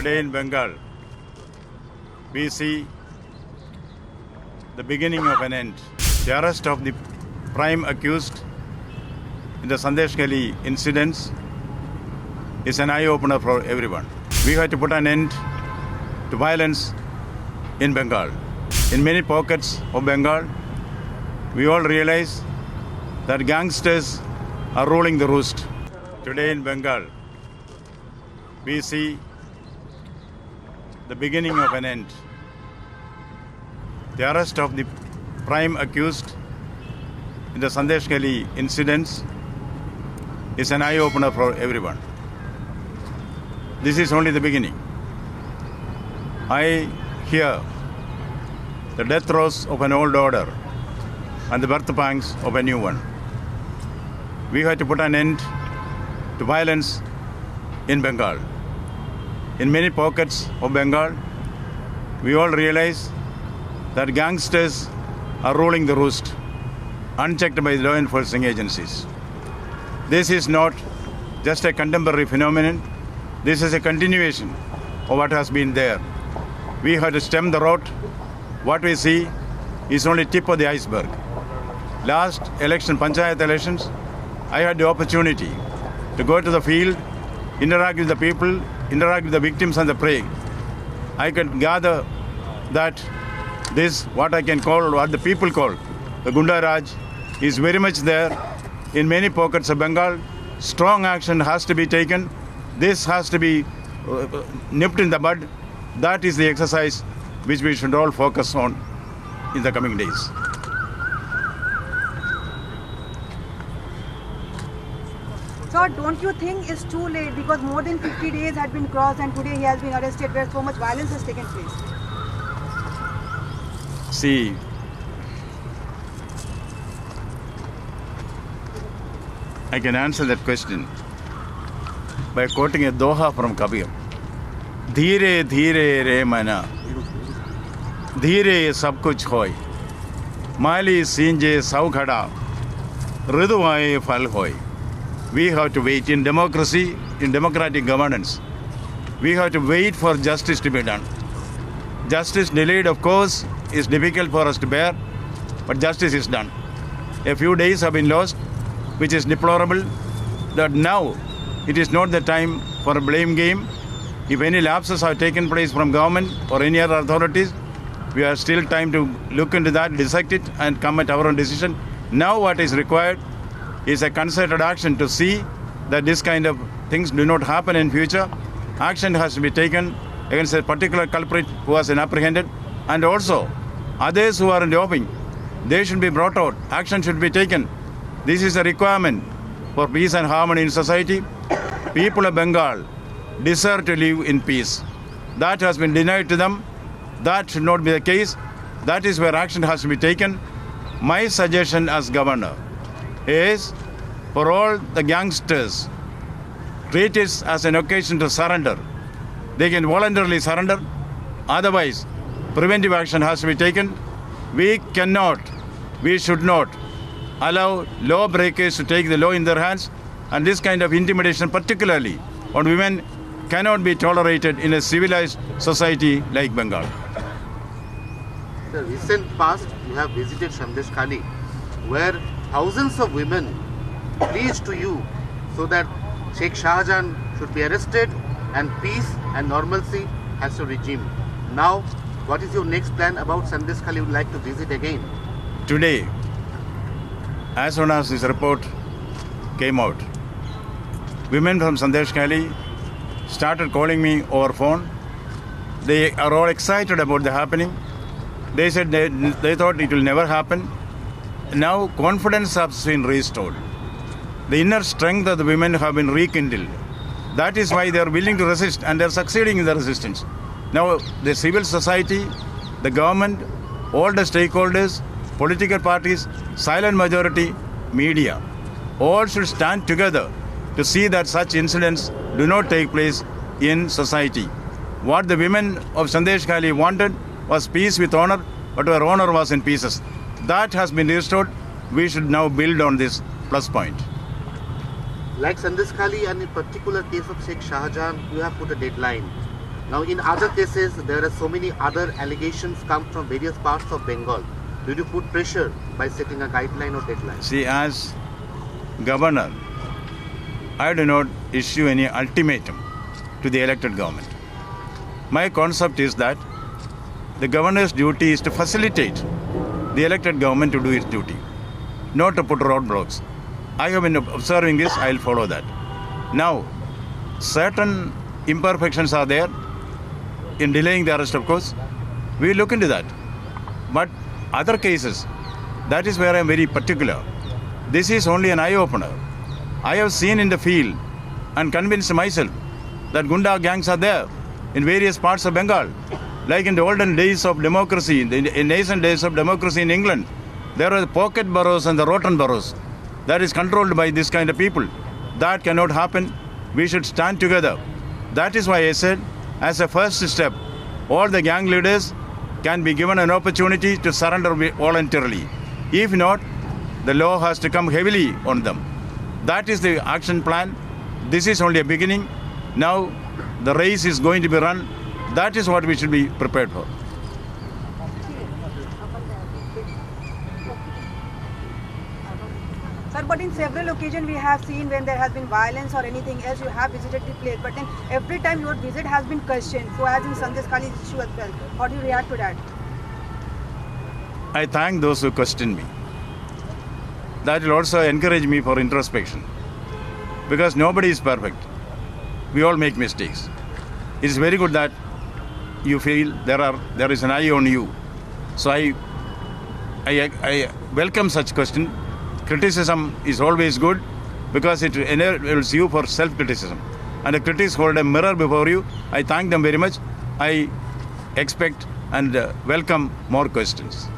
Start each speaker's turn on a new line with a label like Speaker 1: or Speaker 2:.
Speaker 1: Today in Bengal, we see the beginning of an end. The arrest of the prime accused in the Sandeshkhali incidents is an eye-opener for everyone. We have to put an end to violence in Bengal. In many pockets of Bengal, we all realize that gangsters are ruling the roost. Today in Bengal, we see the beginning of an end. The arrest of the prime accused in the Sandeshkhali incidents is an eye-opener for everyone. This is only the beginning. I hear the death throes of an old order and the birth pangs of a new one. We have to put an end to violence in Bengal. In many pockets of Bengal, we all realize that gangsters are ruling the roost, unchecked by law enforcement agencies. This is not just a contemporary phenomenon. This is a continuation of what has been there. We have to stem the rot. What we see is only tip of the iceberg. Last election, Panchayat elections, I had the opportunity to go to the field, interact with the people, interact with the victims and the prey. I could gather that this, what I can call, what the people call, the Gundaraj, is very much there in many pockets of Bengal. Strong action has to be taken. This has to be nipped in the bud. That is the exercise which we should all focus on in the coming days.
Speaker 2: Sir, don't you think it's too late because more than 50 days had been crossed and today he has been arrested where so much violence has taken place?
Speaker 1: See, I can answer that question by quoting a doha from Kabir. Dheere dheere re mana, dheere sab kuch hoy, mali sinje sau khada, riduaye phal hoy. We have to wait in democracy, in democratic governance. We have to wait for justice to be done. Justice delayed, of course, is difficult for us to bear, but justice is done. A few days have been lost, which is deplorable. That now it is not the time for a blame game. If any lapses have taken place from government or any other authorities, we have still time to look into that, dissect it, and come at our own decision. Now what is required is a concerted action to see that this kind of things do not happen in future. Action has to be taken against a particular culprit who has been apprehended, and also others who are in the offing. They should be brought out. Action should be taken. This is a requirement for peace and harmony in society. People of Bengal deserve to live in peace. That has been denied to them. That should not be the case. That is where action has to be taken. My suggestion as governor is for all the gangsters, treat it as an occasion to surrender. They can voluntarily surrender. Otherwise, preventive action has to be taken. We cannot, we should not allow law breakers to take the law in their hands, and this kind of intimidation, particularly on women, cannot be tolerated in a civilized society like Bengal.
Speaker 3: In the recent past, you have visited Sandeshkhali, where thousands of women plead to you so that Sheikh Shahjahan should be arrested and peace and normalcy has to regime. Now, what is your next plan about Sandeshkhali you would like to visit again?
Speaker 1: Today, as soon as this report came out, women from Sandeshkhali started calling me over phone. They are all excited about the happening. They said they thought it will never happen. Now confidence has been restored. The inner strength of the women have been rekindled. That is why they are willing to resist, and they are succeeding in the resistance. Now the civil society, the government, all the stakeholders, political parties, silent majority, media, all should stand together to see that such incidents do not take place in society. What the women of Sandeshkhali wanted was peace with honor, but our honor was in pieces. That has been restored. We should now build on this plus point.
Speaker 3: Like Sandeshkhali and in particular case of Sheikh Shahjahan, you have put a deadline. Now in other cases, there are so many other allegations come from various parts of Bengal. Did you put pressure by setting a guideline or deadline?
Speaker 1: See, as governor, I do not issue any ultimatum to the elected government. My concept is that the governor's duty is to facilitate the elected government to do its duty, not to put roadblocks. I have been observing this, I'll follow that. Now, certain imperfections are there in delaying the arrest, of course. We look into that. But other cases, that is where I am very particular. This is only an eye-opener. I have seen in the field and convinced myself that Gunda gangs are there in various parts of Bengal. Like in the olden days of democracy, in nascent days of democracy in England, there are the pocket boroughs and the rotten boroughs. That is controlled by this kind of people. That cannot happen. We should stand together. That is why I said, as a first step, all the gang leaders can be given an opportunity to surrender voluntarily. If not, the law has to come heavily on them. That is the action plan. This is only a beginning. Now the race is going to be run. That is what we should be prepared for.
Speaker 2: Sir, but in several occasions we have seen when there has been violence or anything else, you have visited the place. But then every time your visit has been questioned. So as in Sandeshkhali issue as well. How do you react to that?
Speaker 1: I thank those who question me. That will also encourage me for introspection. Because nobody is perfect. We all make mistakes. It is very good that you feel there is an eye on you. So I welcome such question. Criticism is always good because it enables you for self-criticism. And the critics hold a mirror before you. I thank them very much. I expect and welcome more questions.